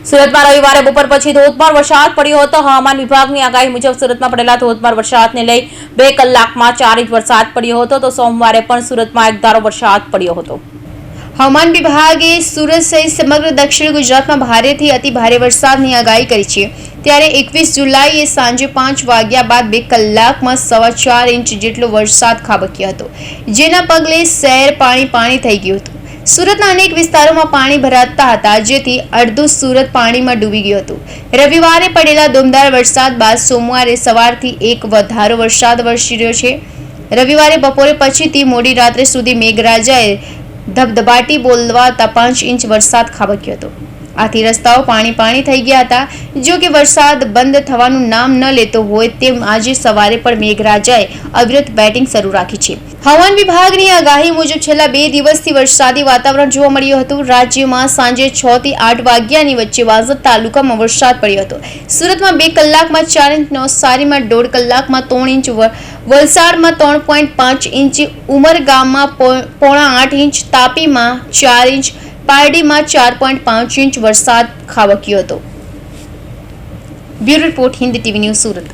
સુરતમાં રવિવારે બપોર પછી ધોધમાર વરસાદ પડ્યો હતો। હવામાન વિભાગની આગાહી મુજબ સુરતમાં પડેલા ધોધમાર વરસાદને લઈ 2 કલાકમાં 4 ઇંચ વરસાદ પડ્યો હતો। તો સોમવારે પણ સુરતમાં એક ધારો વરસાદ પડ્યો હતો। હવામાન વિભાગે સુરત સહિત સમગ્ર દક્ષિણ ગુજરાતમાં ભારેથી અતિ ભારે વરસાદની આગાહી કરી છે। ત્યારે 21 જુલાઈએ સાંજે 5 વાગ્યા બાદ 2 કલાકમાં 4.25 ઇંચ જેટલો વરસાદ ખાબક્યો હતો, જેના પગલે શહેર પાણી થઈ ગયું હતું। સુરતના અનેક વિસ્તારોમાં પાણી ભરાતા હતા, જેથી અડધું સુરત પાણીમાં ડૂબી ગયું હતું। રવિવારે પડેલા ધોધમાર વરસાદ બાદ સોમવારે સવારથી એક વધારો વરસાદ વરસી રહ્યો છે। રવિવારે બપોરે પછીથી મોડી રાત્રે સુધી મેઘરાજાએ ધબધબાટી બોલાવતા 5 ઇંચ વરસાદ ખાબક્યો હતો। આથી રસ્તાઓ પાણી થઈ ગયા હતા। જો કે વરસાદ બંધ થવાનું નામ ન લેતો હોય તેમ આજે સવારે પણ મેઘરાજાએ અવિરત બેટિંગ શરૂ રાખી છે। હવામાન વિભાગની આગાહી મુજબ છેલ્લા 2 દિવસથી વરસાદી વાતાવરણ જોવા મળ્યું હતું। રાજ્યમાં સાંજે 6 થી 8 વાગ્યાની વચ્ચે વાંસદ તાલુકામાં વરસાદ પડ્યો હતો। સુરતમાં 2 કલાકમાં 4 ઇંચ, નવસારીમાં 1.5 કલાકમાં 3 ઇંચ, વલસાડમાં 3.5 ઇંચ, ઉમરગામમાં 7.5 ઇંચ, તાપીમાં 4 ઇંચ, પારડીમાં 4.5 ઇંચ વરસાદ ખાબક્યો હતો। Bureau report, Hind TV news, Surat.